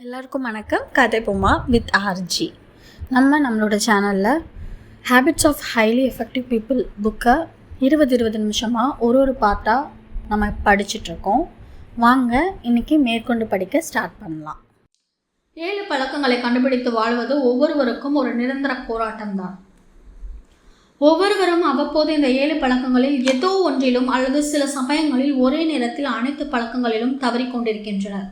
எல்லாருக்கும் வணக்கம். கதை பொம்மா வித் ஆர்ஜி. நம்மளோட சேனலில் habits of highly effective people புக்கை 20 நிமிஷமாக ஒரு பாட்டாக நம்ம படிச்சுட்ருக்கோம். வாங்க இன்றைக்கி மேற்கொண்டு படிக்க ஸ்டார்ட் பண்ணலாம். 7 பழக்கங்களை கண்டுபிடித்து வாழ்வது ஒவ்வொருவருக்கும் ஒரு நிரந்தர போராட்டம்தான். ஒவ்வொருவரும் அவ்வப்போது இந்த 7 பழக்கங்களில் ஏதோ ஒன்றிலும் அல்லது சில சமயங்களில் ஒரே நேரத்தில் அனைத்து பழக்கங்களிலும் தவறிக்கொண்டிருக்கின்றனர்.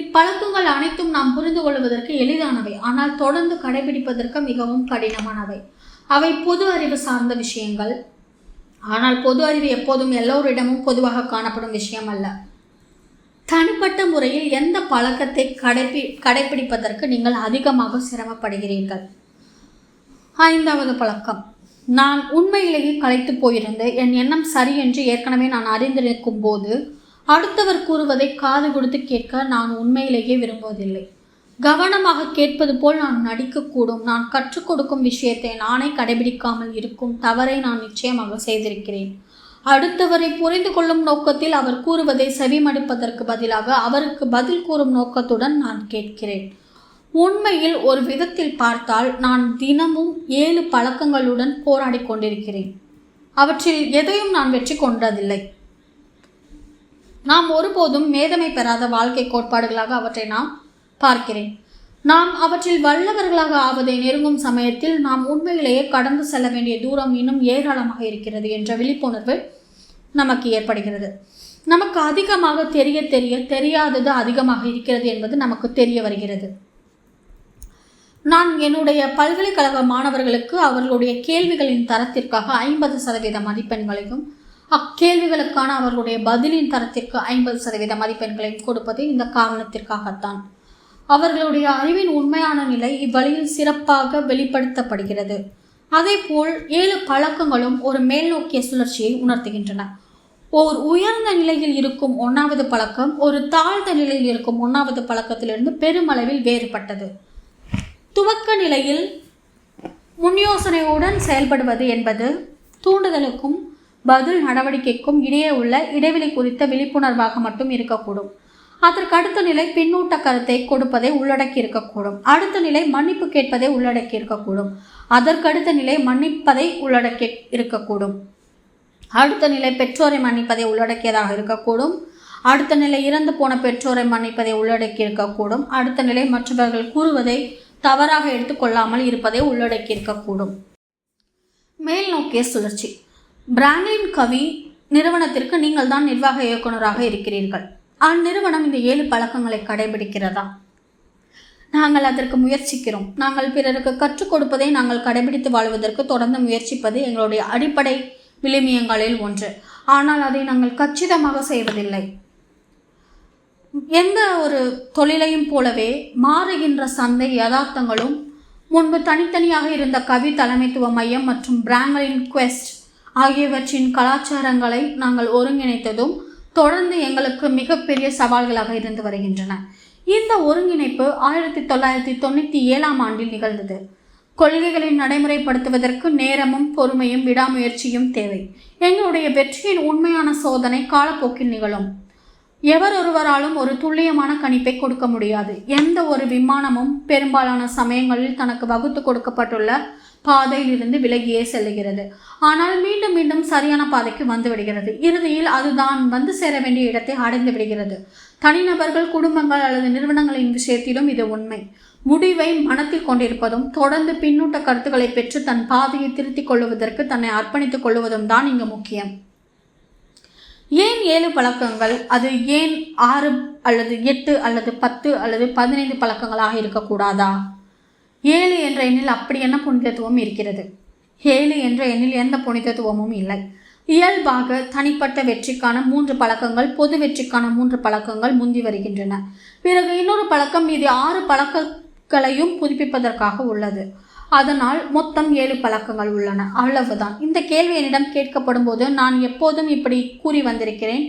இப்பழக்கங்கள் அனைத்தும் நாம் புரிந்து கொள்வதற்கு எளிதானவை, ஆனால் தொடர்ந்து கடைபிடிப்பதற்கு மிகவும் கடினமானவை. அவை பொது அறிவு சார்ந்த விஷயங்கள். ஆனால் பொது அறிவு எப்போதும் எல்லோரிடமும் பொதுவாக காணப்படும் விஷயம் அல்ல. தனிப்பட்ட முறையில் எந்த பழக்கத்தை கடைபிடிப்பதற்கு நீங்கள் அதிகமாக சிரமப்படுகிறீர்கள்? 5வது பழக்கம். நான் உண்மையிலேயே களைத்து போயிருந்து என் எண்ணம் சரி என்று ஏற்கனவே நான் அறிந்திருக்கும் போது அடுத்தவர் கூறுவதை காது கொடுத்து கேட்க நான் உண்மையிலேயே விரும்புவதில்லை. கவனமாக கேட்பது போல் நான் நடிக்கக்கூடும். நான் கற்றுக் கொடுக்கும் விஷயத்தை நானே கடைபிடிக்காமல் இருக்கும் தவறை நான் நிச்சயமாக செய்திருக்கிறேன். அடுத்தவரை புரிந்து கொள்ளும் நோக்கத்தில் அவர் கூறுவதை செவிமடுப்பதற்கு பதிலாக அவருக்கு பதில் கூறும் நோக்கத்துடன் நான் கேட்கிறேன். உண்மையில் ஒரு விதத்தில் பார்த்தால் நான் தினமும் 7 பழக்கங்களுடன் போராடி கொண்டிருக்கிறேன். அவற்றில் எதையும் நான் வெற்றி கொண்டதில்லை. நாம் ஒருபோதும் மேதமை பெறாத வாழ்க்கை கோட்பாடுகளாக அவற்றை நாம் பார்க்கிறேன். நாம் அவற்றில் வல்லவர்களாக ஆவதை நெருங்கும் சமயத்தில் நாம் உண்மையிலேயே கடந்து செல்ல வேண்டிய தூரம் இன்னும் ஏராளமாக இருக்கிறது என்ற விழிப்புணர்வு நமக்கு ஏற்படுகிறது. நமக்கு அதிகமாக தெரியாதது அதிகமாக இருக்கிறது என்பது நமக்கு தெரிய வருகிறது. நான் என்னுடைய பல்கலைக்கழக மாணவர்களுக்கு அவர்களுடைய கேள்விகளின் தரத்திற்காக 50% மதிப்பெண்களையும் அக்கேள்விகளுக்கான அவர்களுடைய பதிலின் தரத்திற்கு 50% மதிப்பெண்களையும் கொடுப்பது இந்த காரணத்திற்காகத்தான். அவர்களுடைய அறிவின் உண்மையான நிலை இவ்வழியில் சிறப்பாக வெளிப்படுத்தப்படுகிறது. அதேபோல் 7 பழக்கங்களும் ஒரு மேல் நோக்கிய சுழற்சியை உணர்த்துகின்றன. ஓர் உயர்ந்த நிலையில் இருக்கும் 1வது பழக்கம் ஒரு தாழ்ந்த நிலையில் இருக்கும் 1வது பழக்கத்திலிருந்து பெருமளவில் வேறுபட்டது. துவக்க நிலையில் முன்யோசனையுடன் செயல்படுவது என்பது தூண்டுதலுக்கும் பதில் நடவடிக்கைக்கும் இடையே உள்ள இடைவெளி குறித்த விழிப்புணர்வாக மட்டும் இருக்கக்கூடும். அதற்கு அடுத்த நிலை பின்னூட்ட கருத்தை கொடுப்பதை உள்ளடக்கி இருக்கக்கூடும். அடுத்த நிலை மன்னிப்பு கேட்பதை உள்ளடக்கி இருக்கக்கூடும். அதற்கடுத்த நிலை மன்னிப்பதை உள்ளடக்கி இருக்கக்கூடும். அடுத்த நிலை பெற்றோரை மன்னிப்பதை உள்ளடக்கியதாக இருக்கக்கூடும். அடுத்த நிலை இறந்து போன பெற்றோரை மன்னிப்பதை உள்ளடக்கி இருக்கக்கூடும். அடுத்த நிலை மற்றவர்கள் கூறுவதை தவறாக எடுத்துக்கொள்ளாமல் இருப்பதை உள்ளடக்கி இருக்கக்கூடும். மேல் நோக்கிய சுழற்சி. பிராண்ட்லின் கவி நிறுவனத்திற்கு நீங்கள் தான் நிர்வாக இயக்குநராக இருக்கிறீர்கள். அந்நிறுவனம் இந்த 7 பழக்கங்களை கடைபிடிக்கிறதா? நாங்கள் அதற்கு முயற்சிக்கிறோம். நாங்கள் பிறருக்கு கற்றுக் கொடுப்பதை நாங்கள் கடைபிடித்து வாழ்வதற்கு தொடர்ந்து முயற்சிப்பது எங்களுடைய அடிப்படை விழுமியங்களில் ஒன்று. ஆனால் அதை நாங்கள் கச்சிதமாக செய்வதில்லை. எந்த ஒரு தொழிலையும் போலவே மாறுகின்ற சந்தை யதார்த்தங்களும் முன்பு தனித்தனியாக இருந்த கவி தலைமைத்துவ மையம் மற்றும் பிராண்ட்லின் குவெஸ்ட் ஆகியவற்றின் கலாச்சாரங்களை நாங்கள் ஒருங்கிணைத்ததும் தொடர்ந்து எங்களுக்கு மிகப்பெரிய சவால்களாக இருந்து வருகின்றன. இந்த ஒருங்கிணைப்பு 1997ஆம் ஆண்டில் நிகழ்ந்தது. கொள்கைகளை நடைமுறைப்படுத்துவதற்கு நேரமும் பொறுமையும் விடாமுயற்சியும் தேவை. எங்களுடைய வெற்றியின் உண்மையான சோதனை காலப்போக்கில் நிகழும். எவரொருவராலும் ஒரு துல்லியமான கணிப்பை கொடுக்க முடியாது. எந்த ஒரு விமானமும் பெரும்பாலான சமயங்களில் தனக்கு வகுத்து கொடுக்கப்பட்டுள்ள பாதையில் இருந்து விலகியே செல்லுகிறது. ஆனால் மீண்டும் மீண்டும் சரியான பாதைக்கு வந்து விடுகிறது. இறுதியில் அதுதான் வந்து சேர வேண்டிய இடத்தை அடைந்து விடுகிறது. தனிநபர்கள், குடும்பங்கள் அல்லது நிறுவனங்களின் விஷயத்திலும் இது உண்மை. முடிவை மனத்தில் கொண்டிருப்பதும் தொடர்ந்து பின்னூட்ட கருத்துக்களை பெற்று தன் பாதையை திருத்திக் கொள்வதற்கு தன்னை அர்ப்பணித்துக் கொள்வதும் தான் இங்கு முக்கியம். ஏன் 7 பழக்கங்கள்? அது ஏன் 6 அல்லது 8 அல்லது 10 அல்லது 15 பழக்கங்களாக இருக்கக்கூடாதா? 7 என்ற எண்ணில் அப்படி என்ன புனிதத்துவம் இருக்கிறது? 7 என்ற எண்ணில் எந்த புனிதத்துவமும் இல்லை. இயல்பாக தனிப்பட்ட வெற்றிக்கான 3 பழக்கங்கள், பொது வெற்றிக்கான 3 பழக்கங்கள் முந்தி வருகின்றன. பிறகு இன்னொரு பழக்கம் மீது 6 பழக்கங்களையும் புதுப்பிப்பதற்காக உள்ளது. அதனால் மொத்தம் 7 பழக்கங்கள் உள்ளன. அவ்வளவுதான். இந்த கேள்வி என்னிடம் கேட்கப்படும் போது நான் எப்போதும் இப்படி கூறி வந்திருக்கிறேன்.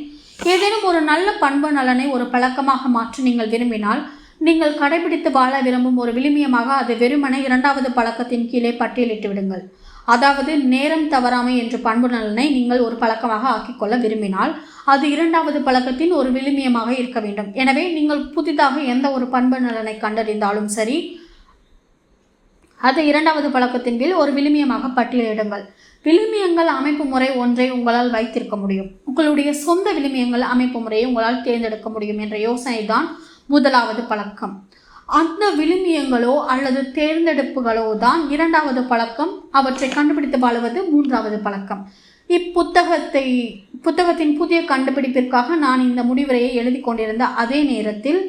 ஏதேனும் ஒரு நல்ல பண்பு நலனை ஒரு பழக்கமாக மாற்ற நீங்கள் விரும்பினால், நீங்கள் கடைபிடித்து வாழ விரும்பும் ஒரு விழுமியமாக அது வெறுமனே 2வது பழக்கத்தின் கீழே பட்டியலிட்டு விடுங்கள். அதாவது நேரம் தவறாமை என்ற பண்பு நலனை நீங்கள் ஒரு பழக்கமாக ஆக்கிக்கொள்ள விரும்பினால் அது இரண்டாவது பழக்கத்தின் ஒரு விழுமியமாக இருக்க வேண்டும். எனவே நீங்கள் புதிதாக எந்த ஒரு பண்பு நலனை கண்டறிந்தாலும் சரி, அதை இரண்டாவது பழக்கத்தின் கீழ் ஒரு விழுமியமாக பட்டியலிடுங்கள். விழுமியங்கள் அமைப்பு முறை ஒன்றை உங்களால் வைத்திருக்க முடியும். உங்களுடைய சொந்த விழுமியங்கள் அமைப்பு முறையை உங்களால் தேர்ந்தெடுக்க முடியும் என்ற யோசனை தான் முதலாவது பழக்கம். அந்த விழுமியங்களோ அல்லது தேர்ந்தெடுப்புகளோ தான் இரண்டாவது பழக்கம். அவற்றை கண்டுபிடித்து வாழுவது மூன்றாவது பழக்கம். புத்தகத்தின் புதிய கண்டுபிடிப்பிற்காக நான் இந்த முடிவுரையை எழுதி கொண்டிருந்த அதே நேரத்தில்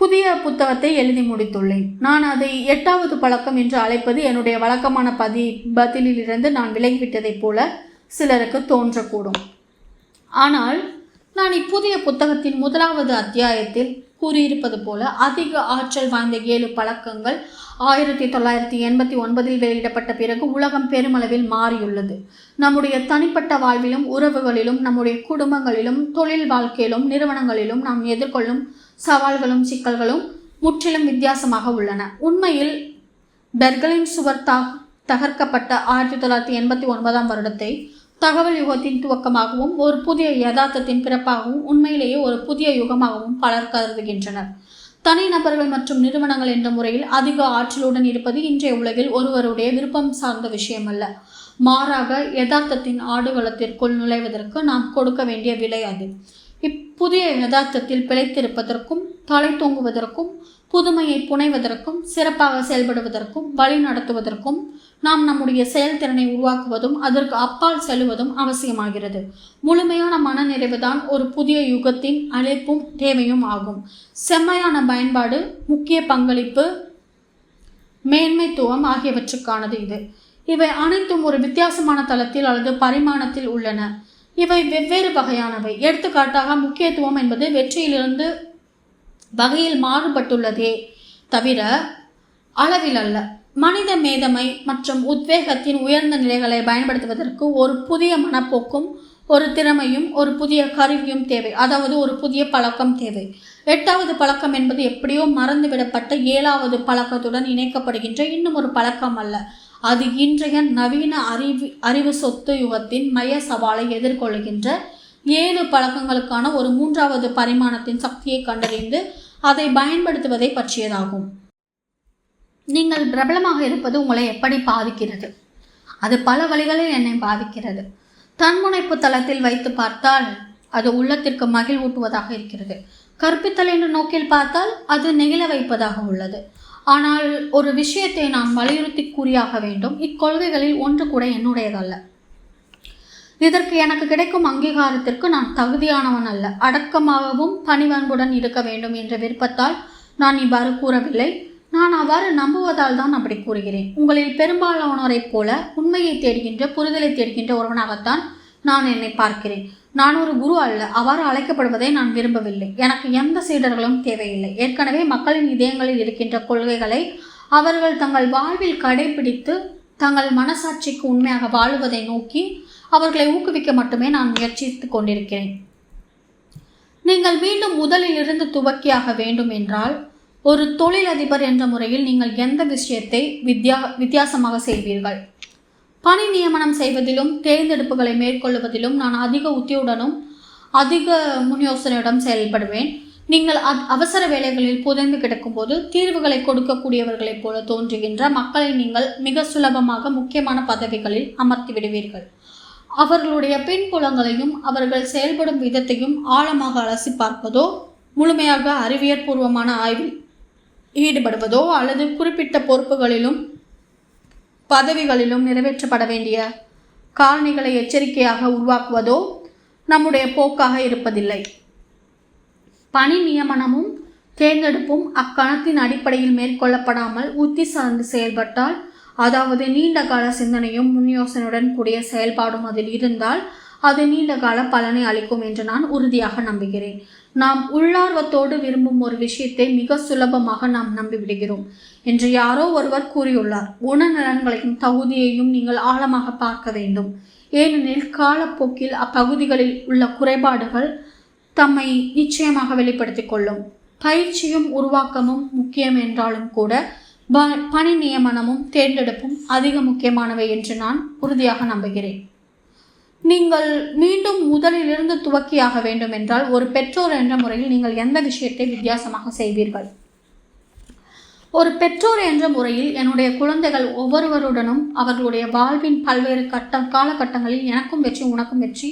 புதிய புத்தகத்தை எழுதி முடித்துள்ளேன். நான் அதை 8வது பழக்கம் என்று அழைப்பது என்னுடைய வழக்கமான பதிலிலிருந்து நான் விலகிவிட்டதைப் போல சிலருக்கு தோன்றக்கூடும். ஆனால் நான் இப்புதிய புத்தகத்தின் 1வது அத்தியாயத்தில் கூறியிருப்பது போல அதிக ஆற்றல் வாய்ந்த 7 பழக்கங்கள் 1989 வெளியிடப்பட்ட பிறகு உலகம் பெருமளவில் மாறியுள்ளது. நம்முடைய தனிப்பட்ட வாழ்விலும், உறவுகளிலும், நம்முடைய குடும்பங்களிலும், தொழில் வாழ்க்கையிலும், நிறுவனங்களிலும் நாம் எதிர்கொள்ளும் சவால்களும் சிக்கல்களும் முற்றிலும் வித்தியாசமாக உள்ளன. உண்மையில் பெர்லின் சுவர் தகர்க்கப்பட்ட 1989 வருடத்தை தகவல் யுகத்தின் துவக்கமாகவும் ஒரு புதிய யதார்த்தத்தின் பிறப்பாகவும் உண்மையிலேயே ஒரு புதிய யுகமாகவும் பலர் கருதுகின்றனர். தனிநபர்கள் மற்றும் நிறுவனங்கள் என்ற முறையில் அதிக ஆற்றலுடன் இருப்பது இன்றைய உலகில் ஒருவருடைய விருப்பம் சார்ந்த விஷயம் அல்ல. மாறாக யதார்த்தத்தின் ஆடுகளத்திற்குள் நுழைவதற்கு நாம் கொடுக்க வேண்டிய விலை அது. இப்புதிய யதார்த்தத்தில் பிழைத்திருப்பதற்கும், தலை தூங்குவதற்கும், புதுமையை புனைவதற்கும், சிறப்பாக செயல்படுவதற்கும், வழி நடத்துவதற்கும் நாம் நம்முடைய செயல்திறனை உருவாக்குவதும் அதற்கு அப்பால் செல்வதும் அவசியமாகிறது. முழுமையான மனநிறைவுதான் ஒரு புதிய யுகத்தின் அழைப்பும் தேவையும் ஆகும். செம்மையான பயன்பாடு, முக்கிய பங்களிப்பு, மேன்மைத்துவம் ஆகியவற்றுக்கானது இது. இவை அனைத்தும் ஒரு வித்தியாசமான தளத்தில் அல்லது பரிமாணத்தில் உள்ளன. இவை வெவ்வேறு வகையானவை. எடுத்துக்காட்டாக, முக்கியத்துவம் என்பது வெற்றியிலிருந்து வகையில் மாறுபட்டுள்ளதே தவிர அளவில் அல்ல. மனித மேதமை மற்றும் உத்வேகத்தின் உயர்ந்த நிலைகளை பயன்படுத்துவதற்கு ஒரு புதிய மனப்போக்கும், ஒரு திறமையும், ஒரு புதிய கருவியும் தேவை. அதாவது ஒரு புதிய பழக்கம் தேவை. 8வது பழக்கம் என்பது எப்படியோ மறந்துவிடப்பட்ட 7வது பழக்கத்துடன் இணைக்கப்படுகின்ற இன்னும் ஒரு பழக்கம் அல்ல. அது இன்றைய நவீன அறிவு சொத்து யுகத்தின் மைய சவாலை எதிர்கொள்கின்ற 7 பழக்கங்களுக்கான ஒரு 3வது பரிமாணத்தின் சக்தியை கண்டறிந்து அதை பயன்படுத்துவதை பற்றியதாகும். நீங்கள் பிரபலமாக இருப்பது உங்களை எப்படி பாதிக்கிறது? அது பல வழிகளில் என்னை பாதிக்கிறது. தன்முனைப்பு தளத்தில் வைத்து பார்த்தால் அது உள்ளத்திற்கு மகிழ்வூட்டுவதாக இருக்கிறது. கற்பித்தல் என்ற நோக்கில் பார்த்தால் அது நெகிழ வைப்பதாக உள்ளது. ஆனால் ஒரு விஷயத்தை நான் வலியுறுத்தி கூறியாக வேண்டும். இக்கொள்கைகளில் ஒன்று கூட என்னுடையதல்ல. இதற்கு எனக்கு கிடைக்கும் அங்கீகாரத்திற்கு நான் தகுதியானவன் அல்ல. அடக்கமாகவும் பணிவன்புடன் இருக்க வேண்டும் என்ற விருப்பத்தால் நான் இவ்வாறு கூறவில்லை. நான் அவ்வாறு நம்புவதால் தான் அப்படி கூறுகிறேன். உங்களில் பெரும்பாலானோரைப் போல உண்மையை தேடுகின்ற, புரிதலை தேடுகின்ற ஒருவனாகத்தான் நான் என்னை பார்க்கிறேன். நான் ஒரு குரு அல்ல. அவ்வாறு அழைக்கப்படுவதை நான் விரும்பவில்லை. எனக்கு எந்த சீடர்களும் தேவையில்லை. ஏற்கனவே மக்களின் இதயங்களில் இருக்கின்ற கொள்கைகளை அவர்கள் தங்கள் வாழ்வில் கடைபிடித்து தங்கள் மனசாட்சிக்கு உண்மையாக வாழுவதை நோக்கி அவர்களை ஊக்குவிக்க மட்டுமே நான் முயற்சித்து கொண்டிருக்கிறேன். நீங்கள் மீண்டும் முதலிலிருந்து துவக்கியாக வேண்டும் என்றால், ஒரு தொழிலதிபர் என்ற முறையில் நீங்கள் எந்த விஷயத்தை வித்தியாசமாக செய்வீர்கள்? பணி நியமனம் செய்வதிலும் தேர்ந்தெடுப்புகளை மேற்கொள்வதிலும் நான் அதிக உத்தியுடனும் அதிக முன்யோசனையுடன் செயல்படுவேன். நீங்கள் அவசர வேலைகளில் புதைந்து கிடக்கும்போது தீர்வுகளை கொடுக்கக்கூடியவர்களைப் போல தோன்றுகின்ற மக்களை நீங்கள் மிக சுலபமாக முக்கியமான பதவிகளில் அமர்த்தி விடுவீர்கள். அவர்களுடைய பின்புலங்களையும் அவர்கள் செயல்படும் விதத்தையும் ஆழமாக அலசி பார்ப்பதோ, முழுமையாக அறிவியற்பூர்வமான ஆய்வில் ஈடுபடுவதோ, அல்லது குறிப்பிட்ட பொறுப்புகளிலும் பதவிகளிலும் நிறைவேற்றப்பட வேண்டிய காரணிகளை எச்சரிக்கையாக உருவாக்குவதோ நம்முடைய போக்காக இருப்பதில்லை. பணி நியமனமும் தேர்ந்தெடுப்பும் அக்கணத்தின் அடிப்படையில் மேற்கொள்ளப்படாமல் உத்தி சார்ந்து செயல்பட்டால், அதாவது நீண்ட கால சிந்தனையும் முன்யோசனையுடன் கூடிய செயல்பாடும் அதில் இருந்தால் அது நீண்ட கால பலனை அளிக்கும் என்று நான் உறுதியாக நம்புகிறேன். நாம் உள்ளார்வத்தோடு விரும்பும் ஒரு விஷயத்தை மிக சுலபமாக நாம் நம்பிவிடுகிறோம் என்று யாரோ ஒருவர் கூறியுள்ளார். குணநலன்களையும் தகுதியையும் நீங்கள் ஆழமாக பார்க்க வேண்டும். ஏனெனில் காலப்போக்கில் அப்பகுதிகளில் உள்ள குறைபாடுகள் தம்மை நிச்சயமாக வெளிப்படுத்திக் கொள்ளும். பயிற்சியும் உருவாக்கமும் முக்கியம் என்றாலும் கூட பணி நியமனமும் தேர்ந்தெடுப்பும் அதிக முக்கியமானவை என்று நான் உறுதியாக நம்புகிறேன். நீங்கள் மீண்டும் முதலிலிருந்து துவக்கியாக வேண்டும் என்றால் ஒரு பெற்றோர் என்ற முறையில் நீங்கள் எந்த விஷயத்தை வித்தியாசமாக செய்வீர்கள்? ஒரு பெற்றோர் என்ற முறையில் என்னுடைய குழந்தைகள் ஒவ்வொருவருடனும் அவர்களுடைய வாழ்வின் பல்வேறு காலகட்டங்களில் எனக்கும் வெற்றி உனக்கும் வெற்றி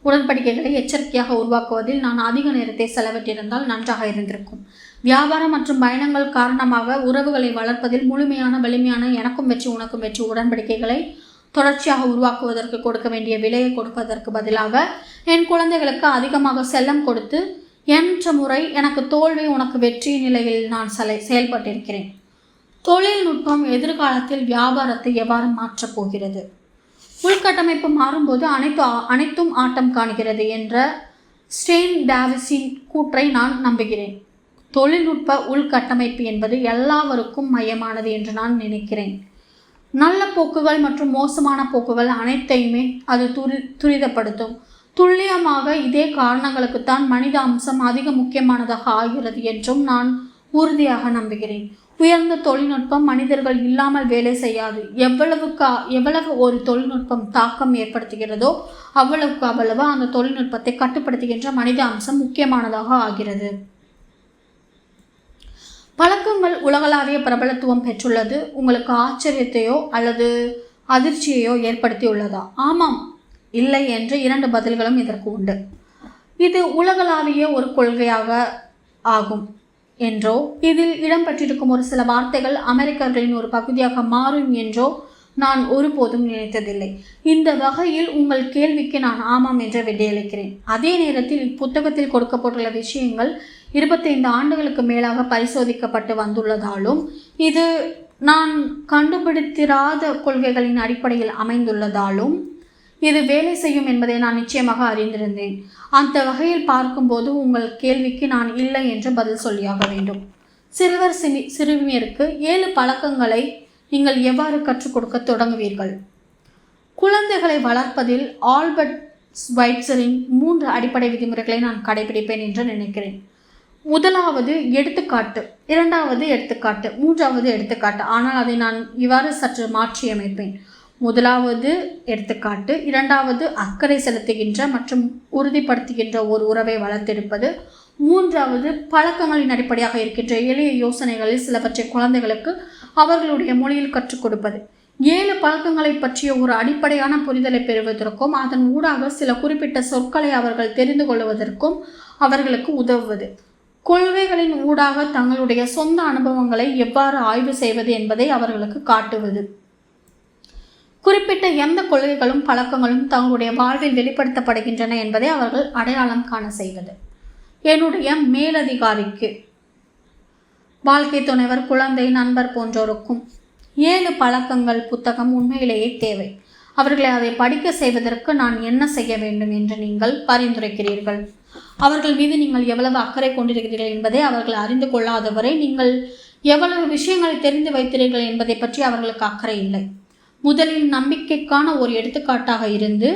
உடன்படிக்கைகளை எச்சரிக்கையாக உருவாக்குவதில் நான் அதிக நேரத்தை செலவிட்டிருந்தால் நன்றாக இருந்திருக்கும். வியாபாரம் மற்றும் பயணங்கள் காரணமாக உறவுகளை வளர்ப்பதில் முழுமையான வலிமையான எனக்கும் வெற்றி உனக்கும் வெற்றி உடன்படிக்கைகளை தொடர்ச்சியாக உருவாக்குவதற்கு கொடுக்க வேண்டிய விலையை கொடுப்பதற்கு பதிலாக என் குழந்தைகளுக்கு அதிகமாக செல்லம் கொடுத்து என்ற முறை எனக்கு தோல்வி உனக்கு வெற்றி நிலையில் நான் செயல்பட்டிருக்கிறேன். தொழில்நுட்பம் எதிர்காலத்தில் வியாபாரத்தை எவ்வாறு மாற்றப் போகிறது? உள்கட்டமைப்பு மாறும்போது அனைத்தும் ஆட்டம் காணுகிறது என்ற ஸ்டெயின் டேவிஸின் கூற்றை நான் நம்புகிறேன். தொழில்நுட்ப உள்கட்டமைப்பு என்பது எல்லாவருக்கும் மையமானது என்று நான் நினைக்கிறேன். நல்ல போக்குகள் மற்றும் மோசமான போக்குகள் அனைத்தையுமே அது துரிதப்படுத்தும். துல்லியமாக இதே காரணங்களுக்குத்தான் மனித அம்சம் அதிக முக்கியமானதாக ஆகிறது என்றும் நான் உறுதியாக நம்புகிறேன். உயர்ந்த தொழில்நுட்பம் மனிதர்கள் இல்லாமல் வேலை செய்யாது. எவ்வளவு ஒரு தொழில்நுட்பம் தாக்கம் ஏற்படுத்துகிறதோ அவ்வளவு அந்த தொழில்நுட்பத்தை கட்டுப்படுத்துகின்ற மனித அம்சம் முக்கியமானதாக ஆகிறது. பழக்கங்கள் உலகளாவிய பிரபலத்துவம் பெற்றுள்ளது. உங்களுக்கு ஆச்சரியத்தையோ அல்லது அதிர்ச்சியையோ ஏற்படுத்தியுள்ளதா? ஆமாம், இல்லை என்ற 2 பதில்களும் இதற்கு உண்டு. இது உலகளாவிய ஒரு கொள்கையாக ஆகும் என்றோ இதில் இடம்பெற்றிருக்கும் ஒரு சில வார்த்தைகள் அமெரிக்கர்களின் ஒரு பகுதியாக மாறும் என்றோ நான் ஒருபோதும் நினைத்ததில்லை. இந்த வகையில் உங்கள் கேள்விக்கு நான் ஆமாம் என்று விடையளிக்கிறேன். அதே நேரத்தில் இப்புத்தகத்தில் கொடுக்கப்பட்டுள்ள விஷயங்கள் 25 ஆண்டுகளுக்கு மேலாக பரிசோதிக்கப்பட்டு வந்துள்ளதாலும் இது நான் கண்டுபிடித்திராத கொள்கைகளின் அடிப்படையில் அமைந்துள்ளதாலும் இது வேலை செய்யும் என்பதை நான் நிச்சயமாக அறிந்திருந்தேன். அந்த வகையில் பார்க்கும்போது உங்கள் கேள்விக்கு நான் இல்லை என்று பதில் சொல்லியாக வேண்டும். சிறுமியருக்கு 7 பழக்கங்களை நீங்கள் எவ்வாறு கற்றுக் கொடுக்க தொடங்குவீர்கள்? குழந்தைகளை வளர்ப்பதில் ஆல்பர்ட் ஸ்வைட்சரின் 3 அடிப்படை விதிமுறைகளை நான் கடைபிடிப்பேன் என்று நினைக்கிறேன். முதலாவது எடுத்துக்காட்டு, 2வது எடுத்துக்காட்டு, 3வது எடுத்துக்காட்டு. ஆனால் அதை நான் இவ்வாறு சற்று மாற்றியமைப்பேன். முதலாவது எடுத்துக்காட்டு, 2வது அக்கறை செலுத்துகின்ற மற்றும் உறுதிப்படுத்துகின்ற ஒரு உறவை வளர்த்தெடுப்பது, 3வது பழக்கங்களின் அடிப்படையாக இருக்கின்ற எளிய யோசனைகளில் சிலவற்றை குழந்தைகளுக்கு அவர்களுடைய மொழியில் கற்றுக் கொடுப்பது. 7 பழக்கங்களை பற்றிய ஒரு அடிப்படையான புரிதலை பெறுவதற்கும் அதன் ஊடாக சில குறிப்பிட்ட சொற்களை அவர்கள் தெரிந்து கொள்வதற்கும் அவர்களுக்கு உதவுவது. கொள்கைகளின் ஊடாக தங்களுடைய சொந்த அனுபவங்களை எவ்வாறு ஆய்வு செய்வது என்பதை அவர்களுக்கு காட்டுவது. குறிப்பிட்ட எந்த கொள்கைகளும் பழக்கங்களும் தங்களுடைய வாழ்வில் வெளிப்படுத்தப்படுகின்றன என்பதை அவர்கள் அடையாளம் காண செய்வது. என்னுடைய மேலதிகாரிக்கு, வாழ்க்கை துணைவர், குழந்தை, நண்பர் போன்றோருக்கும் 7 பழக்கங்கள் புத்தகம் உண்மையிலேயே தேவை. அவர்களை அதை படிக்க செய்வதற்கு நான் என்ன செய்ய வேண்டும் என்று நீங்கள் பரிந்துரைக்கிறீர்கள்? அவர்கள் மீது நீங்கள் எவ்வளவு அக்கறை கொண்டிருக்கிறீர்கள் என்பதை அவர்கள் அறிந்து கொள்ளாதவரை நீங்கள் எவ்வளவு விஷயங்களை தெரிந்து வைத்தீர்கள் என்பதை பற்றி அவர்களுக்கு அக்கறை இல்லை. முதலில் நம்பிக்கைக்கான ஒரு எடுத்துக்காட்டாக இருந்து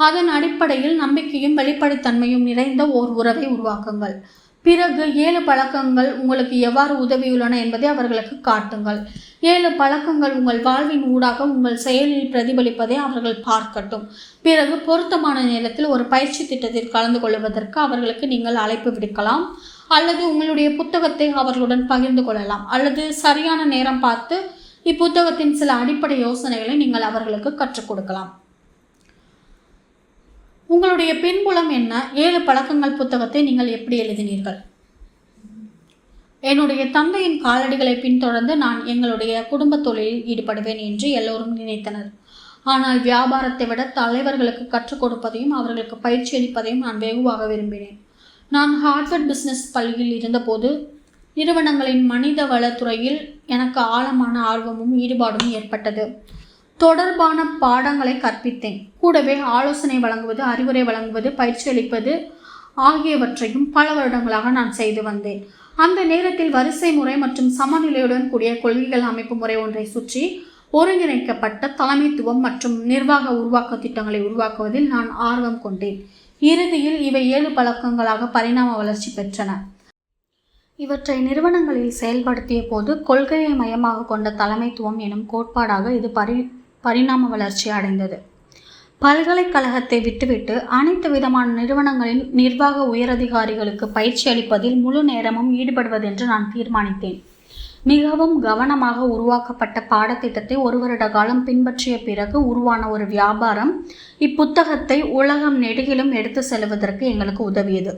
அதன் அடிப்படையில் நம்பிக்கையும் வெளிப்படைத்தன்மையும் நிறைந்த ஓர் உறவை உருவாக்குங்கள். பிறகு 7 பழக்கங்கள் உங்களுக்கு எவ்வாறு உதவியுள்ளன என்பதை அவர்களுக்கு காட்டுங்கள். 7 பழக்கங்கள் உங்கள் வாழ்வின் ஊடாக உங்கள் செயலில் பிரதிபலிப்பதை அவர்கள் பார்க்கட்டும். பிறகு பொருத்தமான நேரத்தில் ஒரு பயிற்சி திட்டத்தில் கலந்து கொள்வதற்கு அவர்களுக்கு நீங்கள் அழைப்பு விடுக்கலாம், அல்லது உங்களுடைய புத்தகத்தை அவர்களுடன் பகிர்ந்து கொள்ளலாம், அல்லது சரியான நேரம் பார்த்து இப்புத்தகத்தின் சில அடிப்படை யோசனைகளை நீங்கள் அவர்களுக்கு கற்றுக் கொடுக்கலாம். உங்களுடைய பின்புலம் என்ன? 7 பழக்கங்கள் புத்தகத்தை நீங்கள் எப்படி எழுதினீர்கள்? என்னுடைய தந்தையின் காலடிகளை பின்தொடர்ந்து நான் எங்களுடைய குடும்ப தொழிலில் ஈடுபடுவேன் என்று எல்லோரும் நினைத்தனர். ஆனால் வியாபாரத்தை விட தலைவர்களுக்கு கற்றுக் கொடுப்பதையும் அவர்களுக்கு பயிற்சி அளிப்பதையும் நான் வெகுவாக விரும்பினேன். நான் ஹார்வர்ட் பிசினஸ் பள்ளியில் இருந்தபோது நிறுவனங்களின் மனித வளத்துறையில் எனக்கு ஆழமான ஆர்வமும் ஈடுபாடும் ஏற்பட்டது. தொடர்பான பாடங்களை கற்பித்தேன். கூடவே ஆலோசனை வழங்குவது, அறிவுரை வழங்குவது, பயிற்சி அளிப்பது ஆகியவற்றையும் பல வருடங்களாக நான் செய்து வந்தேன். அந்த நேரத்தில் வரிசை முறை மற்றும் சமநிலையுடன் கூடிய கொள்கைகள் அமைப்பு முறை ஒன்றை சுற்றி ஒருங்கிணைக்கப்பட்ட தலைமைத்துவம் மற்றும் நிர்வாக உருவாக்க திட்டங்களை உருவாக்குவதில் நான் ஆர்வம் கொண்டேன். இறுதியில் இவை 7 பழக்கங்களாக பரிணாம வளர்ச்சி பெற்றன. இவற்றை நிறுவனங்களில் செயல்படுத்திய போது கொள்கையை மையமாக கொண்ட தலைமைத்துவம் எனும் கோட்பாடாக இது பரிணாம வளர்ச்சி அடைந்தது. பல்கலைக்கழகத்தை விட்டுவிட்டு அனைத்து விதமான நிறுவனங்களின் நிர்வாக உயரதிகாரிகளுக்கு பயிற்சி அளிப்பதில் முழு நேரமும் ஈடுபடுவதென்று நான் தீர்மானித்தேன். மிகவும் கவனமாக உருவாக்கப்பட்ட பாடத்திட்டத்தை 1 வருட காலம் பின்பற்றிய பிறகு உருவான ஒரு வியாபாரம் இப்புத்தகத்தை உலகம் நெடுகிலும் எடுத்து செல்வதற்கு எங்களுக்கு உதவியது.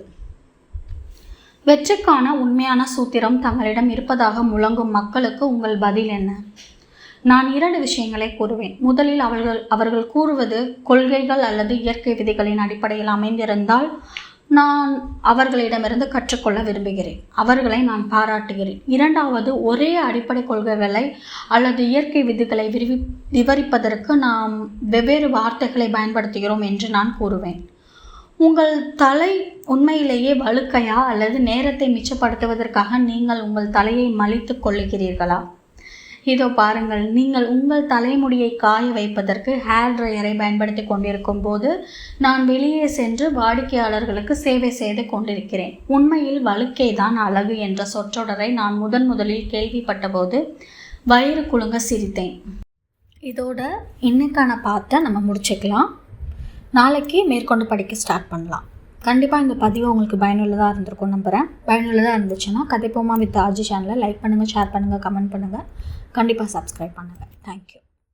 வெற்றிக்கான உண்மையான சூத்திரம் தங்களிடம் இருப்பதாக முழங்கும் மக்களுக்கு உங்கள் பதில் என்ன? நான் 2 விஷயங்களை கூறுவேன். முதலில் அவர்கள் கூறுவது கொள்கைகள் அல்லது இயற்கை விதிகளின் அடிப்படையில் அமைந்திருந்தால் நான் அவர்களிடமிருந்து கற்றுக்கொள்ள விரும்புகிறேன். அவர்களை நான் பாராட்டுகிறேன். 2வது, ஒரே அடிப்படை கொள்கைகளை அல்லது இயற்கை விதிகளை விவரிப்பதற்கு நாம் வெவ்வேறு வார்த்தைகளை பயன்படுத்துகிறோம் என்று நான் கூறுவேன். உங்கள் தலை உண்மையிலேயே வழுக்கையா அல்லது நேரத்தை மிச்சப்படுத்துவதற்காக நீங்கள் உங்கள் தலையை மலித்து கொள்ளுகிறீர்களா? இதோ பாருங்கள், நீங்கள் உங்கள் தலைமுடியை காய வைப்பதற்கு ஹேர் ட்ரையரை பயன்படுத்தி கொண்டிருக்கும் போது நான் வெளியே சென்று வாடிக்கையாளர்களுக்கு சேவை செய்து கொண்டிருக்கிறேன். உண்மையில் வழுக்கை தான் அழகு என்ற சொற்றொடரை நான் முதலில் கேள்விப்பட்ட போது வயிறு குலுங்க சிரித்தேன். இதோட இன்னைக்கான பாட்டை நம்ம முடிச்சுக்கலாம். நாளைக்கு மேற்கொண்டு படிக்க ஸ்டார்ட் பண்ணலாம். கண்டிப்பாக இந்த பதிவு உங்களுக்கு பயனுள்ளதாக இருந்திருக்கும் நம்புகிறேன். பயனுள்ளதாக இருந்துச்சுன்னா கதைப்போமா வித் ஆர்ஜி சேனலை லைக் பண்ணுங்கள், ஷேர் பண்ணுங்கள், கமெண்ட் பண்ணுங்கள். கண்டிப்பாக சப்ஸ்கிரைப் பண்ணுங்கள். தேங்க்யூ.